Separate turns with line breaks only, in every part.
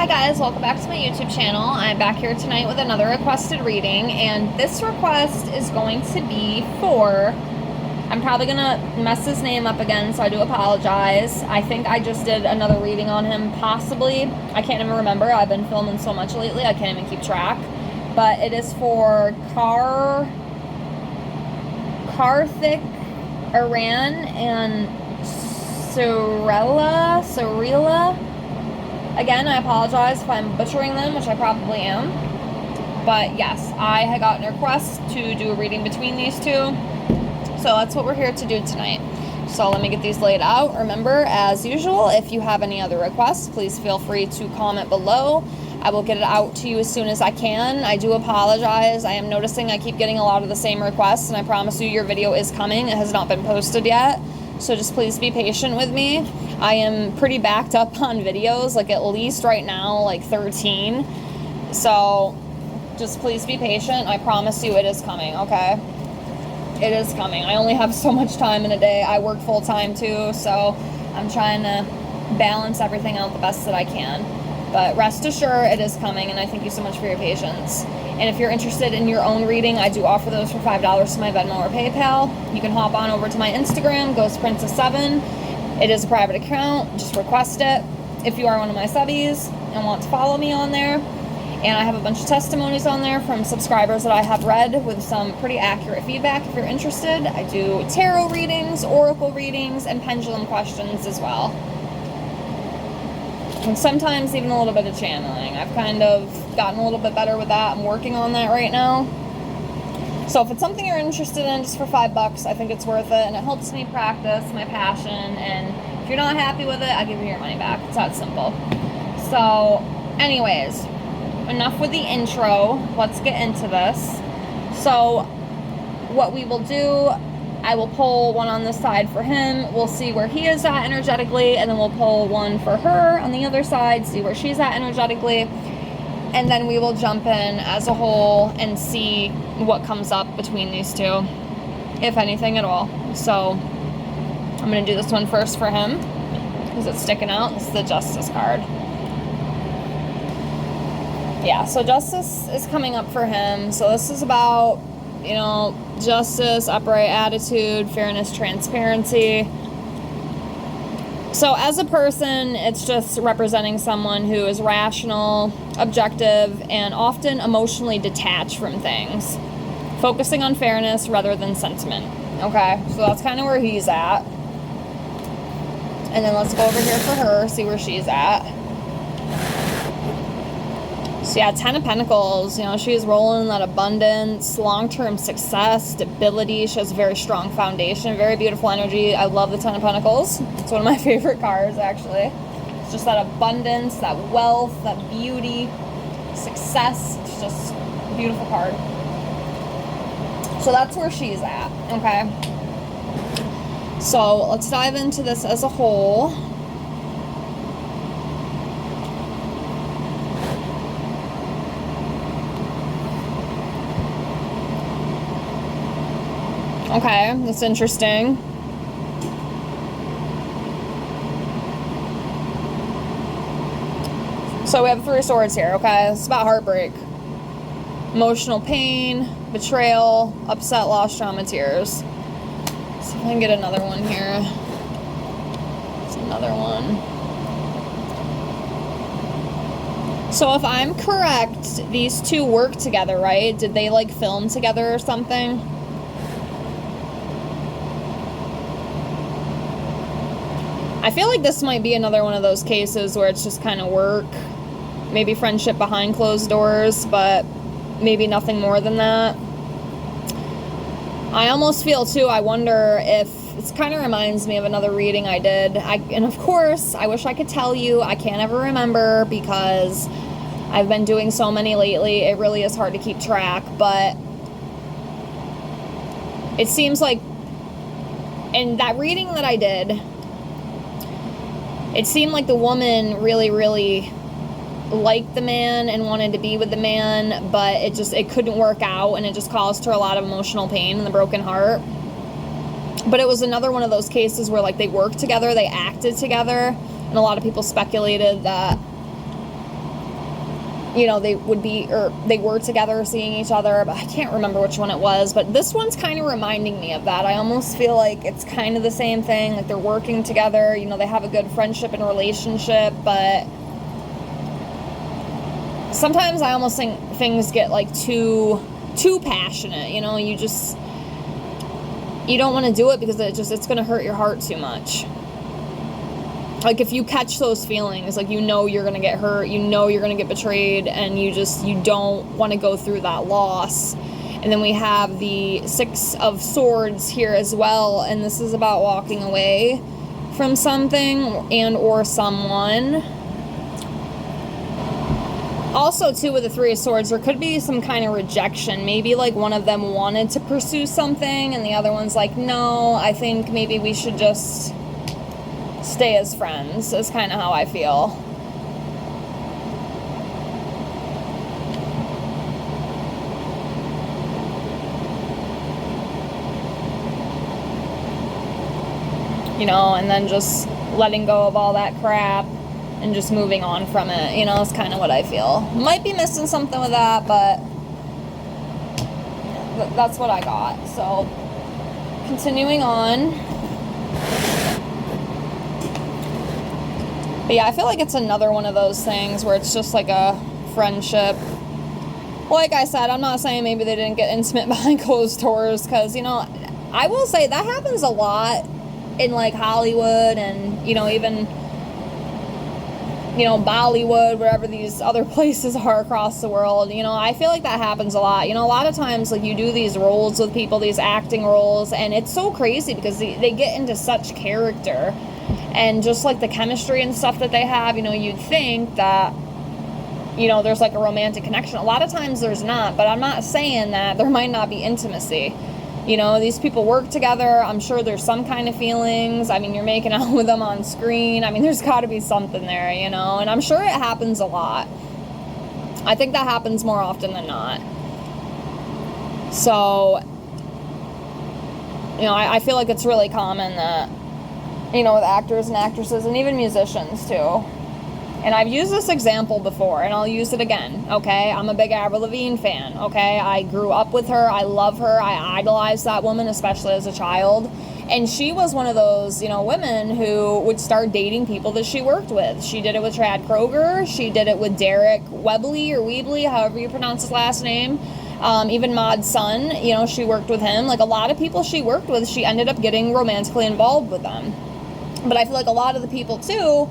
Hi guys, welcome back to my YouTube channel. I'm back here tonight with another requested reading, and this request is going to be for, I'm probably gonna mess his name up again, so I do apologize. I think I just did another reading on him, possibly. I can't even remember. I've been filming so much lately, I can't even keep track. But it is for Kartik, Aaryan, and Sreeleela. Again, I apologize if I'm butchering them, which I probably am. But yes, I had gotten a request to do a reading between these two. So that's what we're here to do tonight. So let me get these laid out. Remember, as usual, if you have any other requests, please feel free to comment below. I will get it out to you as soon as I can. I do apologize. I am noticing I keep getting a lot of the same requests, and I promise you your video is coming. It has not been posted yet. So just please be patient with me. I am pretty backed up on videos, like at least right now, like 13. So just please be patient. I promise you it is coming, okay? It is coming. I only have so much time in a day. I work full time too, so I'm trying to balance everything out the best that I can. But rest assured, it is coming, and I thank you so much for your patience. And if you're interested in your own reading, I do offer those for $5 to my Venmo or PayPal. You can hop on over to my Instagram, GhostPrincess7. It is a private account. Just request it if you are one of my subbies and want to follow me on there. And I have a bunch of testimonies on there from subscribers that I have read with some pretty accurate feedback if you're interested. I do tarot readings, oracle readings, and pendulum questions as well. And sometimes even a little bit of channeling. I've kind of gotten a little bit better with that. I'm working on that right now. So if it's something you're interested in just for $5, I think it's worth it. And it helps me practice my passion. And if you're not happy with it, I'll give you your money back. It's that simple. So anyways, enough with the intro. Let's get into this. So what we will do, I will pull one on this side for him. We'll see where he is at energetically, and then we'll pull one for her on the other side, see where she's at energetically, and then we will jump in as a whole and see what comes up between these two, if anything at all. So I'm going to do this one first for him because it's sticking out. This is the Justice card. Yeah, so Justice is coming up for him. So this is about, you know, justice, upright attitude, fairness, transparency. So as a person, it's just representing someone who is rational, objective, and often emotionally detached from things, focusing on fairness rather than sentiment. Okay, so that's kind of where he's at. And then let's go over here for her, see where she's at. So yeah, 10 of Pentacles, you know, she's rolling in that abundance, long-term success, stability. She has a very strong foundation, very beautiful energy. I love the 10 of Pentacles. It's one of my favorite cards, actually. It's just that abundance, that wealth, that beauty, success. It's just a beautiful card. So that's where she's at, okay? So let's dive into this as a whole. Okay, that's interesting. So we have 3 swords here, okay? It's about heartbreak. Emotional pain, betrayal, upset, loss, trauma, tears. See if I can get another one here. It's another one. So if I'm correct, these two work together, right? Did they like film together or something? I feel like this might be another one of those cases where it's just kind of work, maybe friendship behind closed doors, but maybe nothing more than that. I almost feel too, I wonder if, it kind of reminds me of another reading I did. And of course, I wish I could tell you, I can't ever remember because I've been doing so many lately, it really is hard to keep track, but it seems like in that reading that I did, it seemed like the woman really, really liked the man and wanted to be with the man, but it couldn't work out, and it just caused her a lot of emotional pain and the broken heart. But it was another one of those cases where like they worked together, they acted together, and a lot of people speculated that you know, they were together seeing each other, but I can't remember which one it was. But this one's kind of reminding me of that. I almost feel like it's kind of the same thing. Like they're working together, you know, they have a good friendship and relationship, but sometimes I almost think things get like too passionate, you know, you don't want to do it because it's going to hurt your heart too much. Like, if you catch those feelings, like, you know you're going to get hurt, you know you're going to get betrayed, and you don't want to go through that loss. And then we have the Six of Swords here as well, and this is about walking away from something and or someone. Also, too, with the Three of Swords, there could be some kind of rejection. Maybe, like, one of them wanted to pursue something, and the other one's like, no, I think maybe we should just stay as friends, is kind of how I feel. You know, and then just letting go of all that crap and just moving on from it, you know, is kind of what I feel. Might be missing something with that, but that's what I got. So, continuing on. But yeah, I feel like it's another one of those things where it's just like a friendship. Like I said, I'm not saying maybe they didn't get intimate behind closed doors, because, you know, I will say that happens a lot in, like, Hollywood and, you know, even, you know, Bollywood, wherever these other places are across the world. You know, I feel like that happens a lot. You know, a lot of times, like, you do these roles with people, these acting roles, and it's so crazy because they get into such character. And just, like, the chemistry and stuff that they have, you know, you'd think that, you know, there's, like, a romantic connection. A lot of times there's not, but I'm not saying that there might not be intimacy. You know, these people work together. I'm sure there's some kind of feelings. I mean, you're making out with them on screen. I mean, there's got to be something there, you know, and I'm sure it happens a lot. I think that happens more often than not. So, you know, I feel like it's really common that, you know, with actors and actresses and even musicians too. And I've used this example before, and I'll use it again, okay? I'm a big Avril Lavigne fan, okay? I grew up with her. I love her. I idolized that woman, especially as a child. And she was one of those, you know, women who would start dating people that she worked with. She did it with Chad Kroeger. She did it with Derek Webley, or Weebly, however you pronounce his last name. Even Maud's son, you know, she worked with him. Like, a lot of people she worked with, she ended up getting romantically involved with them. But I feel like a lot of the people, too,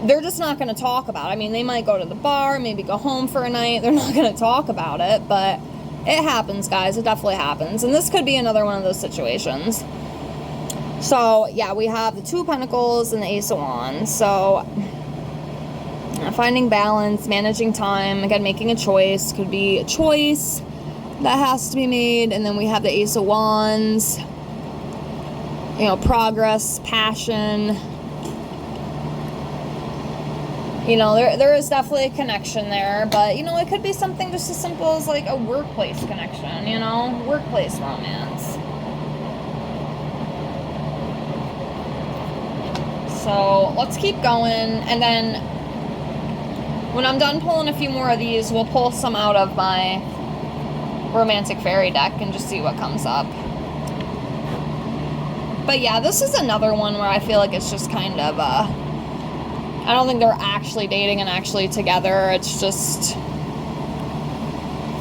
they're just not going to talk about it. I mean, they might go to the bar, maybe go home for a night. They're not going to talk about it, but it happens, guys. It definitely happens. And this could be another one of those situations. So, yeah, we have the Two of Pentacles and the Ace of Wands. So, finding balance, managing time, again, making a choice. Could be a choice that has to be made. And then we have the Ace of Wands. You know, progress, passion. You know, there is definitely a connection there, but, you know, it could be something just as simple as, like, a workplace connection, you know, workplace romance. So, let's keep going, and then when I'm done pulling a few more of these, we'll pull some out of my romantic fairy deck and just see what comes up. But yeah, this is another one where I feel like it's just kind of, I don't think they're actually dating and actually together. It's just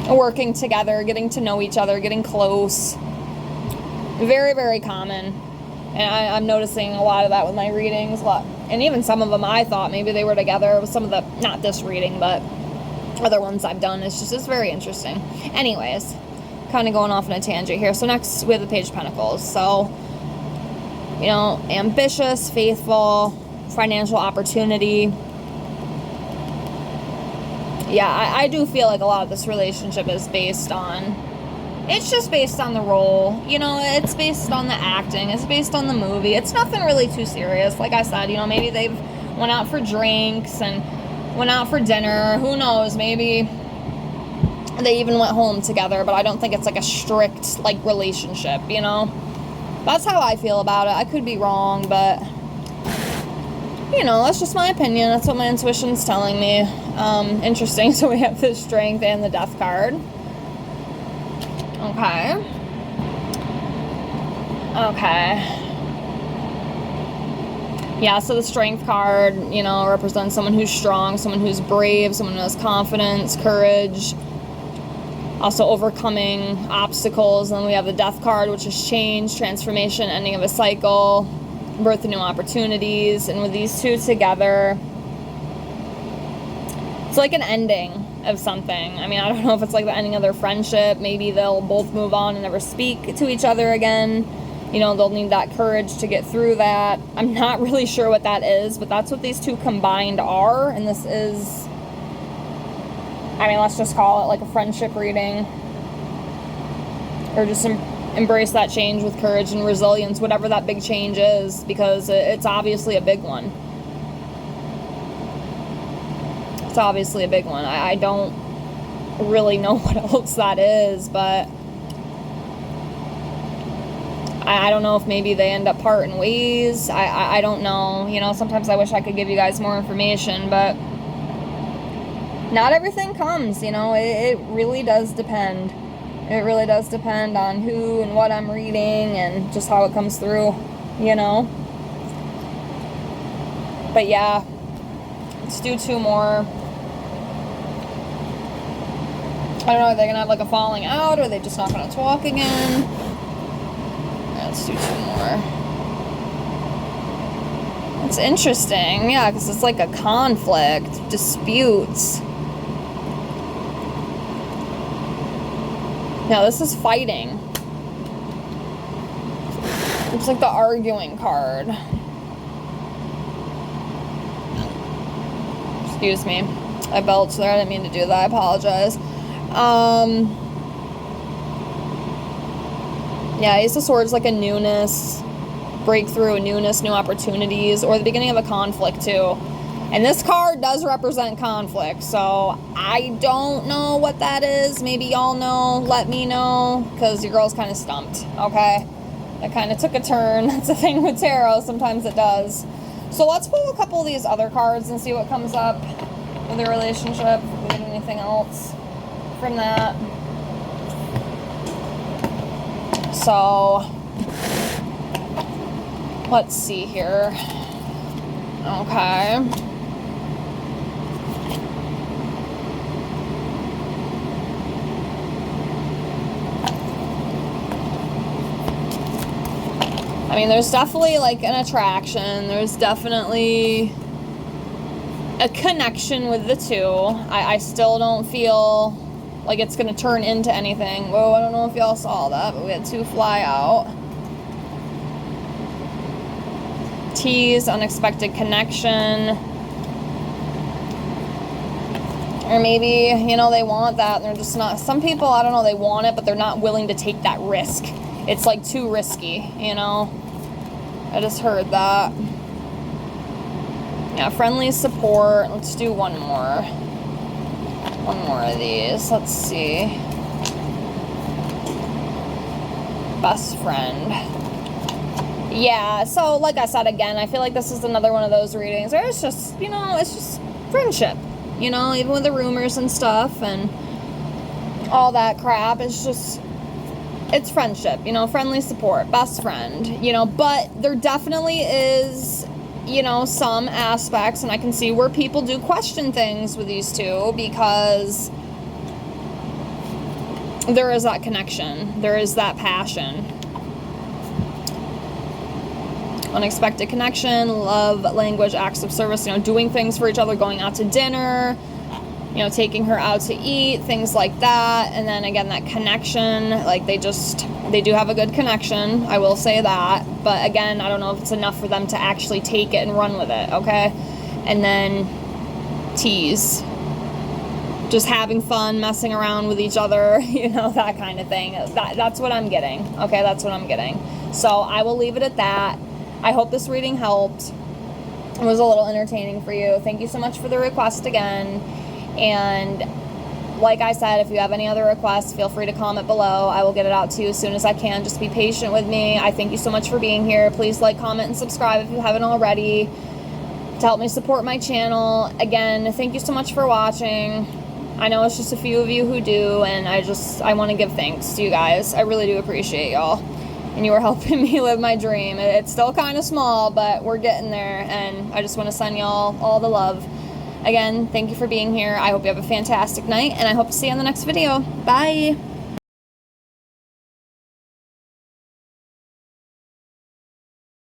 working together, getting to know each other, getting close. Very, very common. And I'm noticing a lot of that with my readings. And even some of them I thought maybe they were together. With some of the, not this reading, but other ones I've done. It's very interesting. Anyways, kind of going off on a tangent here. So next we have the Page of Pentacles. So, you know, ambitious, faithful, financial opportunity. Yeah, I do feel like a lot of this relationship is based on, it's just based on the role, you know, it's based on the acting, it's based on the movie. It's nothing really too serious. Like I said, you know, maybe they've went out for drinks and went out for dinner, who knows, maybe they even went home together, but I don't think it's like a strict, like, relationship, you know. That's how I feel about it. I could be wrong, but you know, that's just my opinion. That's what my intuition's telling me. Interesting. So we have the Strength and the Death card. Okay. Okay. Yeah, so the Strength card, you know, represents someone who's strong, someone who's brave, someone who has confidence, courage, also overcoming obstacles. And then we have the Death card, which is change, transformation, ending of a cycle, birth of new opportunities. And with these two together, it's like an ending of something. I mean, I don't know if it's like the ending of their friendship. Maybe they'll both move on and never speak to each other again. You know, they'll need that courage to get through that. I'm not really sure what that is, but that's what these two combined are. And this is, I mean, let's just call it like a friendship reading. Or just embrace that change with courage and resilience, whatever that big change is, because it's obviously a big one. It's obviously a big one. I don't really know what else that is, but I don't know if maybe they end up parting ways. I don't know. You know, sometimes I wish I could give you guys more information, but not everything comes, you know. It really does depend. It really does depend on who and what I'm reading and just how it comes through, you know. But yeah, let's do two more. I don't know, are they going to have like a falling out, or are they just not going to talk again? Let's do two more. It's interesting, yeah, because it's like a conflict, disputes. Now this is fighting. It's like the arguing card. Excuse me. I belched there. I didn't mean to do that. I apologize. Yeah, Ace of Swords, like a newness, breakthrough, a newness, new opportunities, or the beginning of a conflict too. And this card does represent conflict, so I don't know what that is. Maybe y'all know, let me know, because your girl's kind of stumped, okay? That kind of took a turn. That's the thing with tarot, sometimes it does. So let's pull a couple of these other cards and see what comes up with the relationship. If we get anything else from that. So, let's see here. Okay. I mean, there's definitely like an attraction. There's definitely a connection with the two. I still don't feel like it's going to turn into anything. Whoa, I don't know if y'all saw that, but we had two fly out. Tease, unexpected connection. Or maybe, you know, they want that and they're just not. Some people, I don't know, they want it, but they're not willing to take that risk. It's like too risky, you know? I just heard that. Yeah, friendly support. Let's do one more. One more of these. Let's see. Best friend. Yeah, so like I said again, I feel like this is another one of those readings where it's just, you know, it's just friendship. You know, even with the rumors and stuff and all that crap, it's just, it's friendship, you know, friendly support, best friend, you know, but there definitely is, you know, some aspects, and I can see where people do question things with these two because there is that connection, there is that passion. Unexpected connection, love, language, acts of service, you know, doing things for each other, going out to dinner, you know, taking her out to eat, things like that. And then again, that connection, like they do have a good connection, I will say that. But again, I don't know if it's enough for them to actually take it and run with it, okay? And then tease. Just having fun, messing around with each other, you know, that kind of thing. That's what I'm getting, okay? That's what I'm getting. So I will leave it at that. I hope this reading helped. It was a little entertaining for you. Thank you so much for the request again. And like I said, if you have any other requests, feel free to comment below. I will get it out to you as soon as I can. Just be patient with me. I thank you so much for being here. Please like, comment, and subscribe if you haven't already. to help me support my channel. Again, thank you so much for watching. I know it's just a few of you who do, and I want to give thanks to you guys. I really do appreciate y'all, and you are helping me live my dream. It's still kind of small, but we're getting there, and I just want to send y'all all the love. Again, thank you for being here. I hope you have a fantastic night, and I hope to see you in the next video. Bye!